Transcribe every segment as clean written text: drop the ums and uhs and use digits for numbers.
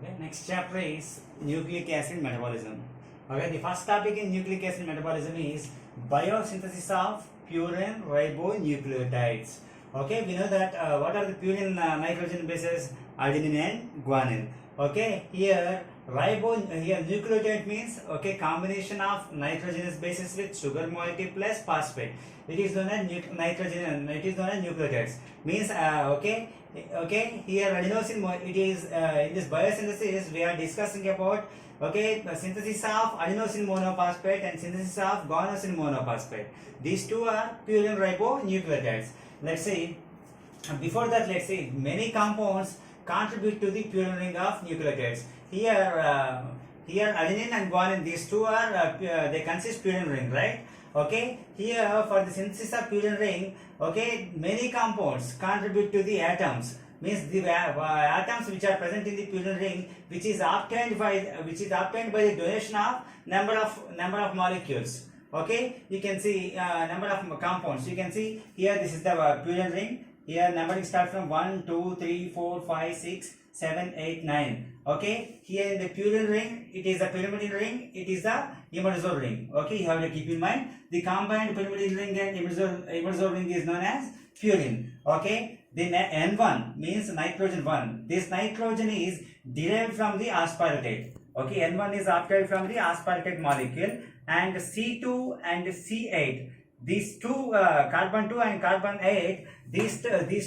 Okay, next chapter is nucleic acid metabolism. Okay, the first topic in nucleic acid metabolism is biosynthesis of purine ribonucleotides. Okay, we know that what are the purine nitrogen bases? Adenine and guanine. Okay, here here nucleotide means combination of nitrogenous bases with sugar moiety plus phosphate. It is known as nitrogen. It is known as nucleotides. Means here adenosine. It is in this biosynthesis we are discussing about the synthesis of adenosine monophosphate and synthesis of guanosine monophosphate. These two are purine ribonucleotides. Let's see. Before that, let's see, many compounds contribute to the purine ring of nucleotides. Here adenine and guanine, these two are they consist purine ring, right? Okay, here for the synthesis of purine ring, many compounds contribute to the atoms. Means the atoms which are present in the purine ring, which is obtained by the donation of number of molecules. Okay, you can see number of compounds. You can see here this is the purine ring. Here numbering starts from 1, 2, 3, 4, 5, 6, 7, 8, 9. Okay, here in the purine ring, it is a pyrimidine ring, it is the imidazole ring. Okay, you have to keep in mind the combined pyrimidine ring and imidazole ring is known as purine. Okay, the N1 means nitrogen 1. This nitrogen is derived from the aspartate. Okay, N1 is obtained from the aspartate molecule, and C2 and C8. These two carbon 2 and carbon 8, these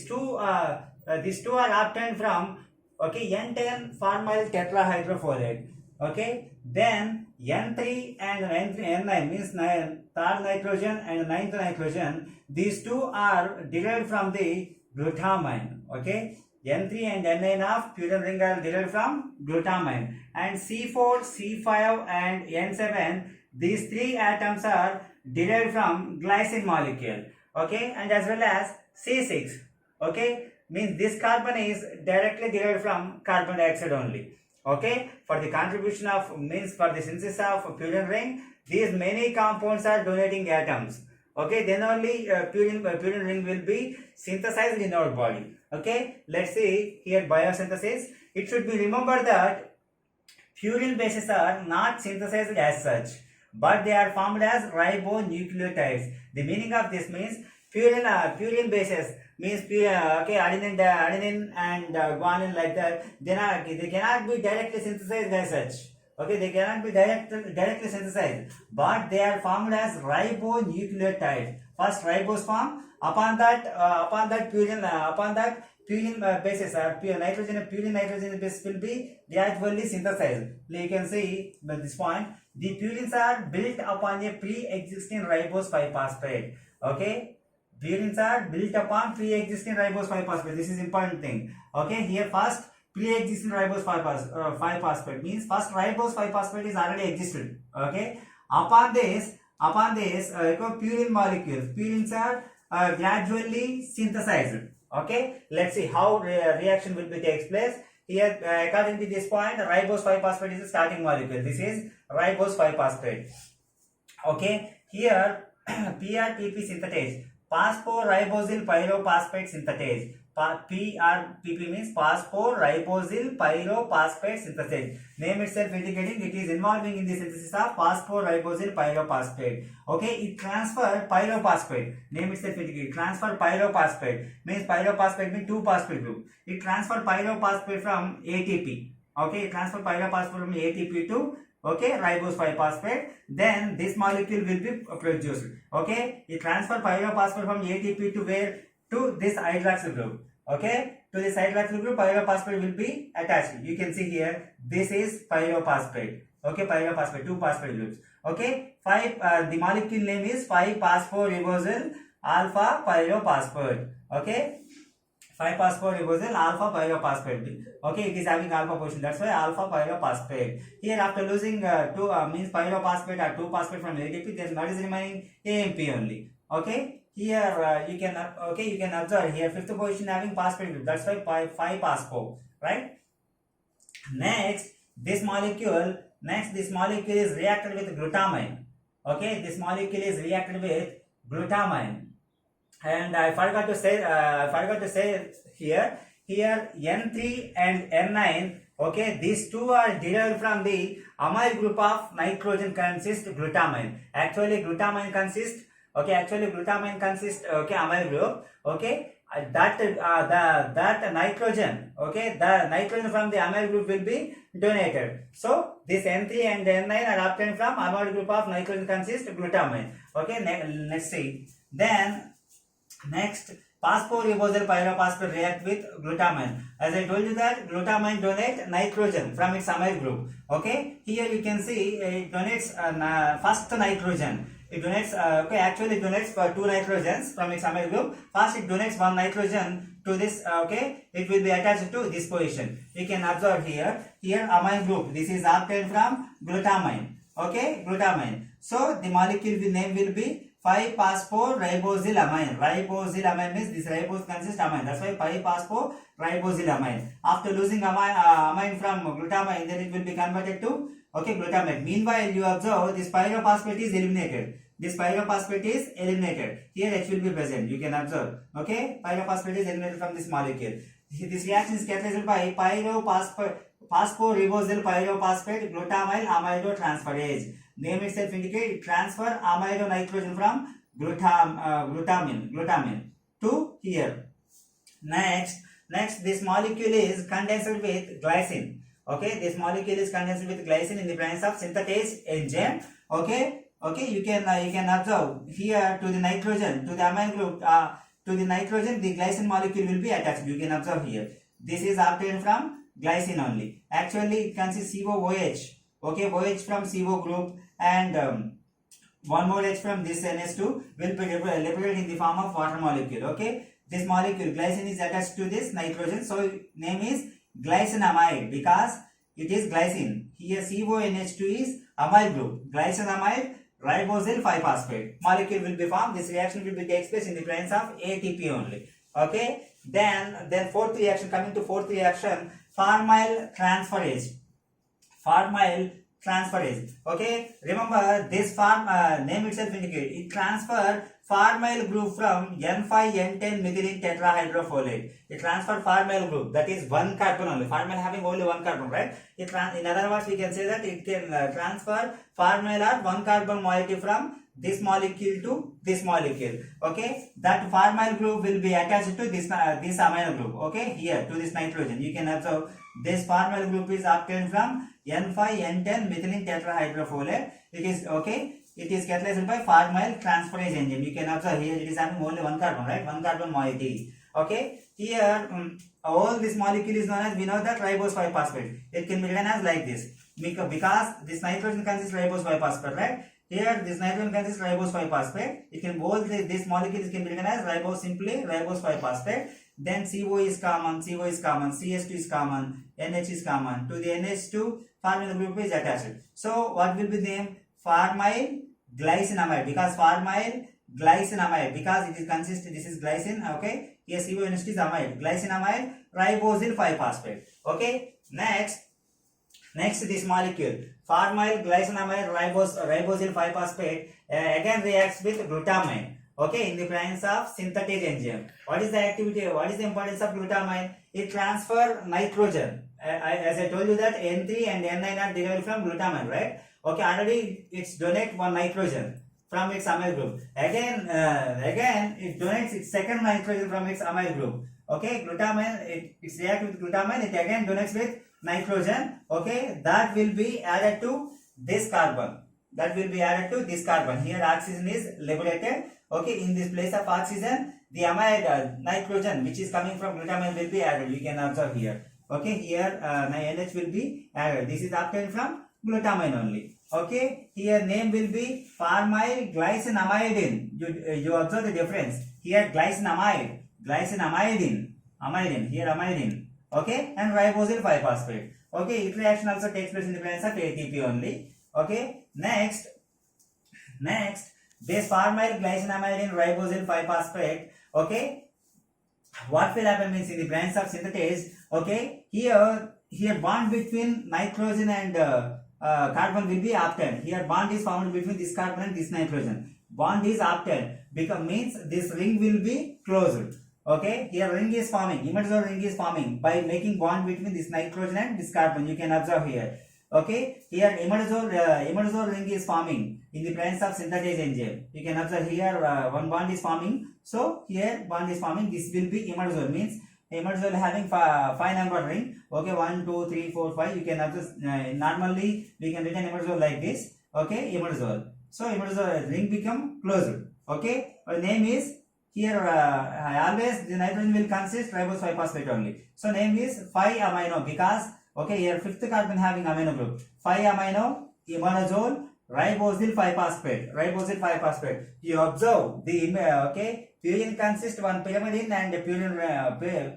two are obtained from N10 formyl tetrahydrofolate. Okay, then N3 and N9 means third nitrogen and ninth nitrogen. These two are derived from the glutamine. Okay, N3 and N9 of purine ring are derived from glutamine, and C4, C5 and N7. These three atoms are derived from glycine molecule. Okay, and as well as C6. Okay, means this carbon is directly derived from carbon dioxide only. Okay, for the contribution of means for the synthesis of purine ring, these many compounds are donating atoms. Okay, then only purine ring will be synthesized in our body. Okay, let's see here biosynthesis. It should be remembered that purine bases are not synthesized as such, but they are formed as ribonucleotides. The meaning of this means purine bases means adenine and guanine, like that. They cannot be directly synthesized as such. Okay, they cannot be directly synthesized, but they are formed as ribonucleotides. First ribose form. Upon that purine bases or purine nitrogen base will be gradually synthesized. You can see by this point, the purines are built upon a pre-existing ribose 5-phosphate. Okay, purines are built upon pre-existing ribose 5-phosphate. This is important thing. Okay, here first pre-existing ribose 5-phosphate means first ribose 5-phosphate is already existed. Okay, upon this purine molecules, purines are gradually synthesized. Okay, let's see how reaction will be takes place. Here according to this point, ribose 5-phosphate is the starting molecule. This is ribose 5-phosphate. Okay, here PRPP synthetase, phosphoribosyl pyrophosphate synthetase. PRPP means phosphoribosyl pyrophosphate synthesis. Name itself indicating it is involving in the synthesis of phosphoribosyl pyrophosphate. Okay, it transfer pyrophosphate. Name itself indicating transfer pyrophosphate means pyrophosphate means 2-phosphate group. It transfer pyrophosphate from ATP. Okay, it transfer pyrophosphate from ATP to ribose 5-phosphate. Then this molecule will be produced. Okay, it transfer pyrophosphate from ATP to where? To this hydroxyl group. Okay, to this hydroxyl group pyrophosphate will be attached. You can see here this is pyrophosphate. Okay, pyrophosphate, 2 phosphate groups. Okay, the molecule name is 5-phosphoribosyl alpha pyrophosphate. Okay, 5-phosphoribosyl alpha pyrophosphate. Okay, it is having alpha position, that's why alpha pyrophosphate. Here after losing means pyrophosphate or 2-phosphate from ATP, there is what is remaining? AMP only. Okay, here you can observe here 5th position having phosphate group, that's why 5-phospho, right? Next this molecule is reacted with glutamine. Okay, this molecule is reacted with glutamine, and I forgot to say here here N3 and N9, okay, these two are derived from the amyl group of nitrogen consists glutamine. Actually glutamine consists, okay, amyl group, okay. That nitrogen, okay, the nitrogen from the amyl group will be donated. So this N3 and N9 are obtained from amyl group of nitrogen consists glutamine. Okay, let's see. Then next, phosphoribosyl pyrophosphate react with glutamine. As I told you that glutamine donates nitrogen from its amyl group. Okay, here you can see it donates first nitrogen. It donates, okay, actually it donates 2 nitrogens from its amyl group. First it donates 1 nitrogen to this, okay, it will be attached to this position. You can observe here amyl group, this is obtained from glutamine, okay, glutamine. So the molecule name will be 5-phosphoribosylamine. Ribosylamine means this ribose consists amine. That's why 5-phosphoribosylamine. After losing amine from glutamine, then it will be converted to, okay, glutamate. Meanwhile, you observe this pyrophosphate is eliminated. Here H will be present. You can observe. Okay, pyrophosphate is eliminated from this molecule. This reaction is catalyzed by phosphoribosyl pyrophosphate glutamyl amidotransferase. Name itself indicates it transfer amido nitrogen from glutamine to here. Next this molecule is condensed with glycine. Okay, this molecule is condensed with glycine in the presence of synthetase enzyme. Okay, you can observe here to the nitrogen, to the amine group, to the nitrogen, the glycine molecule will be attached. You can observe here. This is obtained from glycine only. Actually, it consists COOH. Okay, OH from CO group and one more H from this NH2 will be liberated in the form of water molecule. Okay, this molecule glycine is attached to this nitrogen, so name is glycinamide because it is glycine. Here CONH2 is amyl group, glycinamide ribosyl 5-phosphate molecule will be formed. This reaction will be takes place in the presence of ATP only. Okay, then fourth reaction, coming to fourth reaction, formyl transferase. Okay, remember this name itself indicates it transfer formyl group from N5N10 methylene tetrahydrofolate. It transfer formyl group, that is one carbon only. Formyl having only one carbon, right? In other words, we can say that it can transfer formyl or one carbon moiety from this molecule to this molecule. Okay, that formyl group will be attached to this amino group. Okay, here to this nitrogen. You can observe this formyl group is obtained from N5N10 methylene tetrahydrofolate. It is okay. It is catalyzed by formyl transferase enzyme. You can observe here it is having only one carbon, right? One carbon moiety. Okay, here all this molecule is known as, we know that ribose 5-phosphate. It can be written as like this because this nitrogen consists ribose 5-phosphate, right? Here this nitrogen consists ribose 5-phosphate. It can both this molecule can be written as ribose 5-phosphate. Then CO is common, CS2 is common, NH is common. To the NH2 formyl group is attached. So what will be the name? Formyl glycinamide, because formyl glycinamide, because it is this is glycine. Okay, here CONH2 is amide, glycinamide ribosyl 5-phosphate. Okay, next this molecule formyl glycinamide ribosyl 5-phosphate again reacts with glutamine. Okay, in the presence of synthetase enzyme. What is the activity? What is the importance of glutamine? It transfer nitrogen. As I told you that N3 and N9 are derived from glutamine, right? Okay, already it's donate one nitrogen from its amyl group. Again it donates its second nitrogen from its amyl group. Okay, glutamine, it's react with glutamine. It again donates with nitrogen. Okay, that will be added to this carbon. Here oxygen is liberated. Okay, in this place of oxygen, the amide nitrogen which is coming from glutamine will be added. You can observe here. Okay, here NH will be added. This is obtained from glutamine only. Okay, here name will be formyl glycinamidine. You observe the difference. Here glycinamide, amidine, here amidine. Okay, and ribosyl 5-phosphate. Okay, it reaction also takes place in the presence of ATP only. Okay, next this formyl glycinamidine ribosyl 5-phosphate. Okay, what will happen means in the presence of synthetase. Okay, here bond between nitrogen and carbon will be obtained. Here bond is found between this carbon and this nitrogen. Bond is obtained because means this ring will be closed. Okay, here ring is forming, imidazole ring is forming by making bond between this nitrogen and this carbon. You can observe here. Okay, here imidazole ring is forming in the presence of synthetase enzyme. You can observe here one bond is forming. So here bond is forming. This will be imidazole, means imidazole having five number ring. Okay, 1, 2, 3, 4, 5. You can observe normally we can written imidazole like this. Okay, imidazole. So imidazole ring become closed. Okay, our name is here always the nitrogen will consist ribose 5-phosphate only. So name is 5-amino because okay, here fifth carbon having amino group 5-amino imidazole ribosyl 5-phosphate. You observe the okay, purine consists one pyrimidine and purine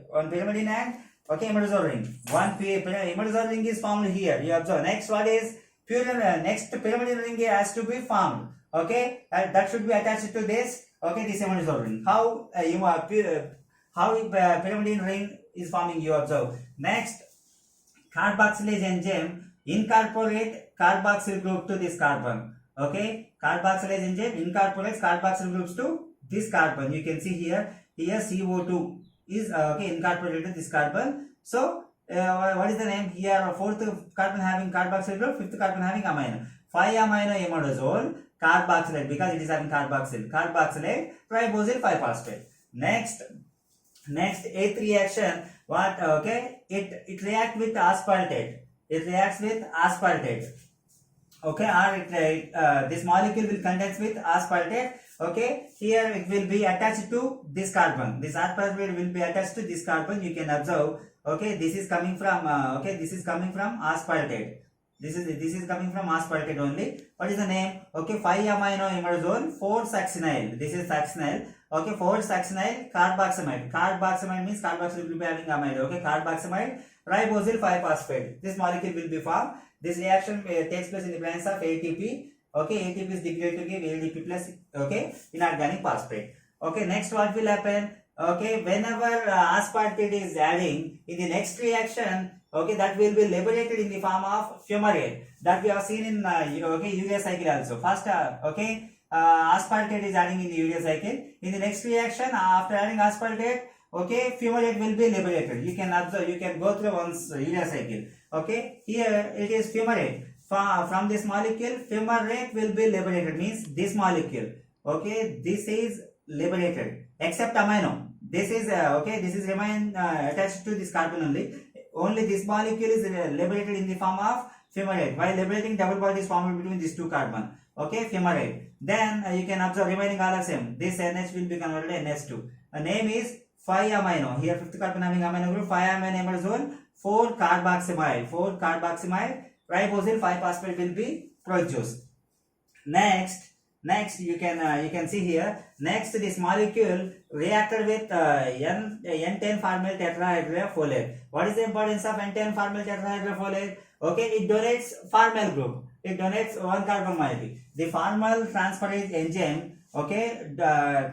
one pyrimidine and okay imidazole ring. One imidazole ring is formed here. You observe. Next what is purine? Next pyrimidine ring has to be formed. Okay, that should be attached to this. Okay, this imidazole ring. How pyrimidine ring is forming? You observe. Next, carboxylase enzyme incorporate carboxyl group to this carbon. Okay, carboxylase enzyme incorporates carboxyl groups to this carbon. You can see here CO2 is okay incorporated to this carbon. So what is the name here? Fourth carbon having carboxyl group, fifth carbon having amino. 5-amino imidazole carboxylate because it is having carboxylate ribosyl 5-phosphate. Next eighth reaction, what? Okay, it reacts with aspartate. Okay, or this molecule will condense with aspartate. Okay, here it will be attached to this carbon. This aspartate will be attached to this carbon. You can observe. Okay, this is coming from aspartate. This is coming from aspartate only. What is the name? Okay, 5-amino imidazole 4-succinyl. This is succinyl. Okay, 4-succinyl carboxamide. Carboxamide means carboxyl will be having amide. Okay, carboxamide ribosyl 5-phosphate. This molecule will be formed. This reaction takes place in the presence of ATP. Okay, ATP is degraded to give ADP plus okay inorganic phosphate. Okay, next what will happen? Okay, whenever aspartate is adding in the next reaction, okay, that will be liberated in the form of fumarate that we have seen in okay urea cycle also. First aspartate is adding in the urea cycle. In the next reaction, after adding aspartate, okay, fumarate will be liberated. You can observe, you can go through once urea cycle. Okay, here it is fumarate. From this molecule, fumarate will be liberated, means this molecule. Okay, this is liberated except amino. This is okay, this is remain attached to this carbon only. Only this molecule is liberated in the form of fumarate. While liberating, double bond is formed between these two carbon. Okay, fumarate. Then you can observe remaining all are same. This NH will be converted to NH2. The name is 5-amino. Here fifth carbon having amino group 5-amino imidazole 4-carboxamide. 4-carboxamide ribosyl 5-phosphate will be produced. Next you can see here. Next this molecule reacted with N10 formyl tetrahydrofolate. What is the importance of N10 formyl tetrahydrofolate? Okay, it donates formyl group. It donates one carbon molecule. The formyl transferase enzyme okay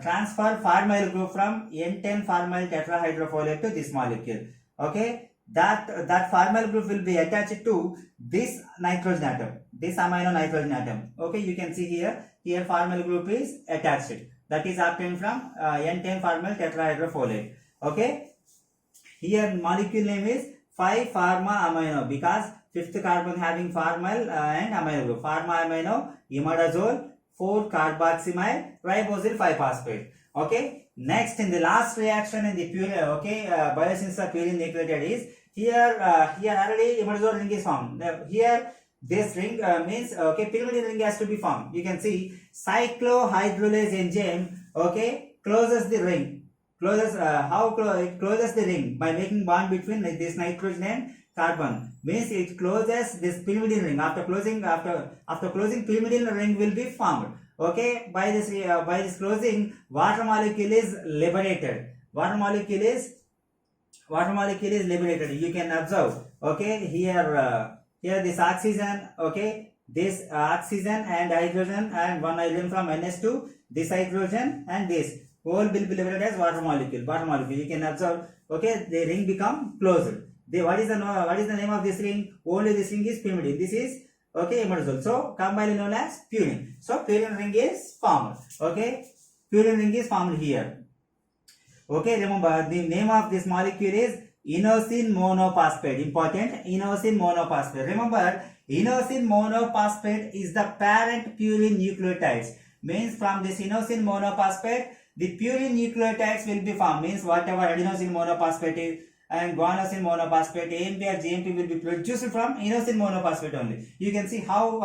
transfer formyl group from N10 formyl tetrahydrofolate to this molecule. Okay, that formyl group will be attached to this nitrogen atom, this amino nitrogen atom. Okay, you can see here formyl group is attached. That is obtained from N10 formyl tetrahydrofolate. Okay, here molecule name is 5-pharma-amino because fifth carbon having formyl and amino group. Pharma-amino imidazole 4-carboxamide ribosyl 5-phosphate. Okay, next in the last reaction in the biosynthesis of purine nucleotide is here already imidazole ring is formed. Here this ring means okay pyrimidine ring has to be formed. You can see cyclohydrolase enzyme okay closes the ring. It closes the ring by making bond between this nitrogen and carbon. Means it closes this pyrimidine ring. After closing pyrimidine ring will be formed. Okay, by this closing, water molecule is liberated. Water molecule is liberated. You can observe. Okay, here this oxygen. Okay, this oxygen and hydrogen and one hydrogen from NH2. This hydrogen and this whole will be liberated as water molecule. You can observe. Okay, the ring become closed. What is the name of this ring? Only this ring is pyrimidine. This is okay imidazole. So combined known as purine. So purine ring is formed. Okay, purine ring is formed here. Okay, remember the name of this molecule is inosine monophosphate. Important, inosine monophosphate. Remember, inosine monophosphate is the parent purine nucleotides. Means from this inosine monophosphate, the purine nucleotides will be formed. Means whatever adenosine monophosphate is and guanosine monophosphate, AMP or GMP will be produced from inosine monophosphate only. You can see how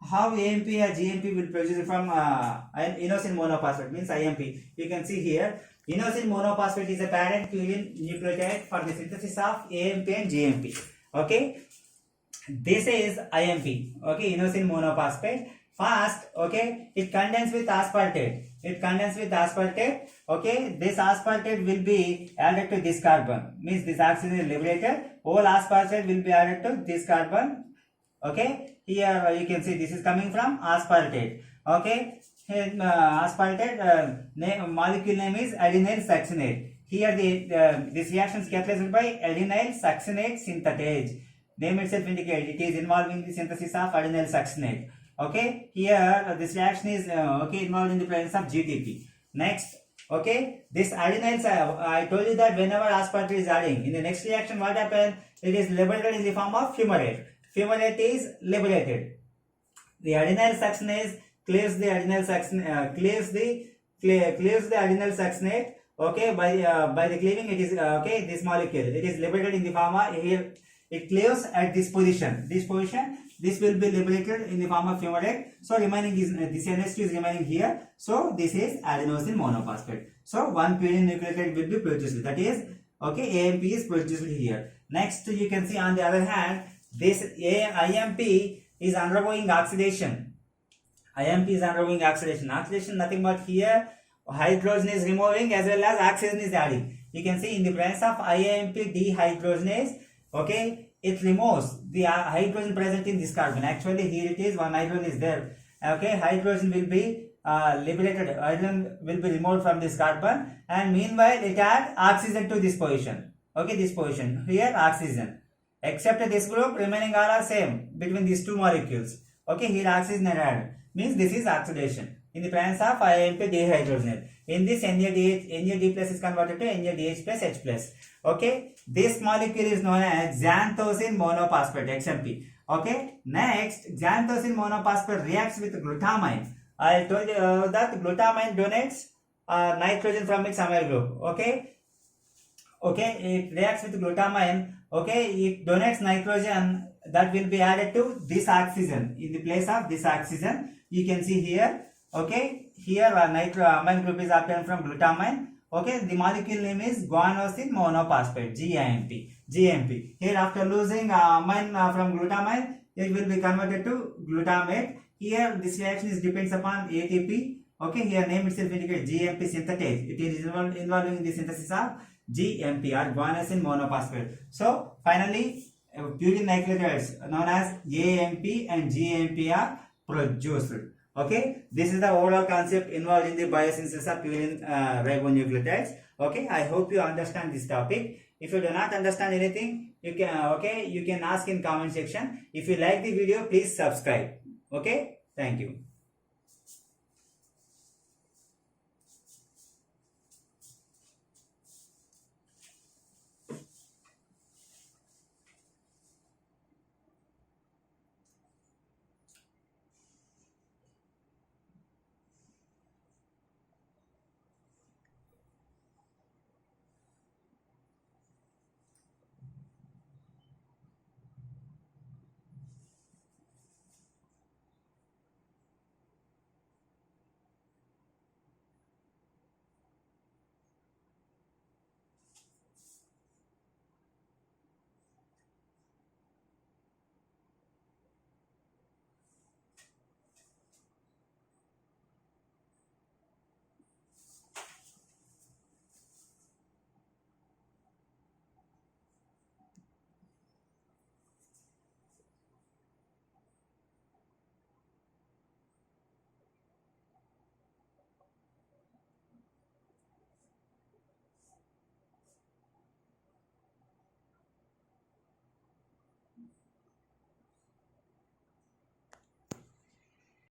AMP or GMP will produce from inosine monophosphate, means IMP. You can see here, inosine monophosphate is a parent purine nucleotide for the synthesis of AMP and GMP. Okay, this is IMP. Okay, inosine monophosphate. First, okay, it condenses with aspartate. Okay, this aspartate will be added to this carbon. Means this oxygen is liberated. All aspartate will be added to this carbon. Okay, here you can see this is coming from aspartate. Okay, aspartate molecule name is adenyl succinate. Here this reaction is catalyzed by adenyl succinate synthetase. Name itself indicates it is involving the synthesis of adenyl succinate. Okay, here this reaction is involved in the presence of GTP. Next, okay, this adenyl, I told you that whenever aspartate is adding in the next reaction, what happens? It is liberated in the form of fumarate. Fumarate is liberated. The adenyl succinase clears the adenyl succinate, clears the adenyl succinate. Okay, by the cleaving, it is this molecule. It is liberated in the form of here. It cleaves at this position. This will be liberated in the form of fumarate. So remaining is this NH2 is remaining here. So this is adenosine monophosphate. So one purine nucleotide will be produced. That is, okay, AMP is produced here. Next, you can see on the other hand, this IMP is undergoing oxidation. Oxidation nothing but here hydrogen is removing as well as oxygen is adding. You can see in the presence of IMP dehydrogenase, okay, it removes the hydrogen present in this carbon. Actually, here it is, one hydrogen is there. Okay, hydrogen will be liberated, hydrogen will be removed from this carbon, and meanwhile it adds oxygen to this position. Okay, this position here oxygen. Except this group, remaining all are same between these two molecules. Okay, here oxygen added. Means this is oxidation in the presence of IMP dehydrogenase. In this NAD plus is converted to NADH plus H plus. Okay, this molecule is known as xanthosine monophosphate, XMP. Okay, next, xanthosine monophosphate reacts with glutamine. I told you that glutamine donates nitrogen from its amyl group. Okay, it reacts with glutamine. Okay, it donates nitrogen that will be added to this oxygen. In the place of this oxygen, you can see here. Okay, here amine group is obtained from glutamine. Okay, the molecule name is guanosine monophosphate, GMP. Here after losing amine from glutamine, it will be converted to glutamate. Here this reaction is depends upon ATP. Okay, here name itself indicates GMP synthetase. It is involving the synthesis of GMP or guanosine monophosphate. So finally, purine nucleotides known as AMP and GMP are produced. Okay, this is the overall concept involved in the biosynthesis of purine ribonucleotides. Okay, I hope you understand this topic. If you do not understand anything, you can ask in comment section. If you like the video, please subscribe. Okay, thank you.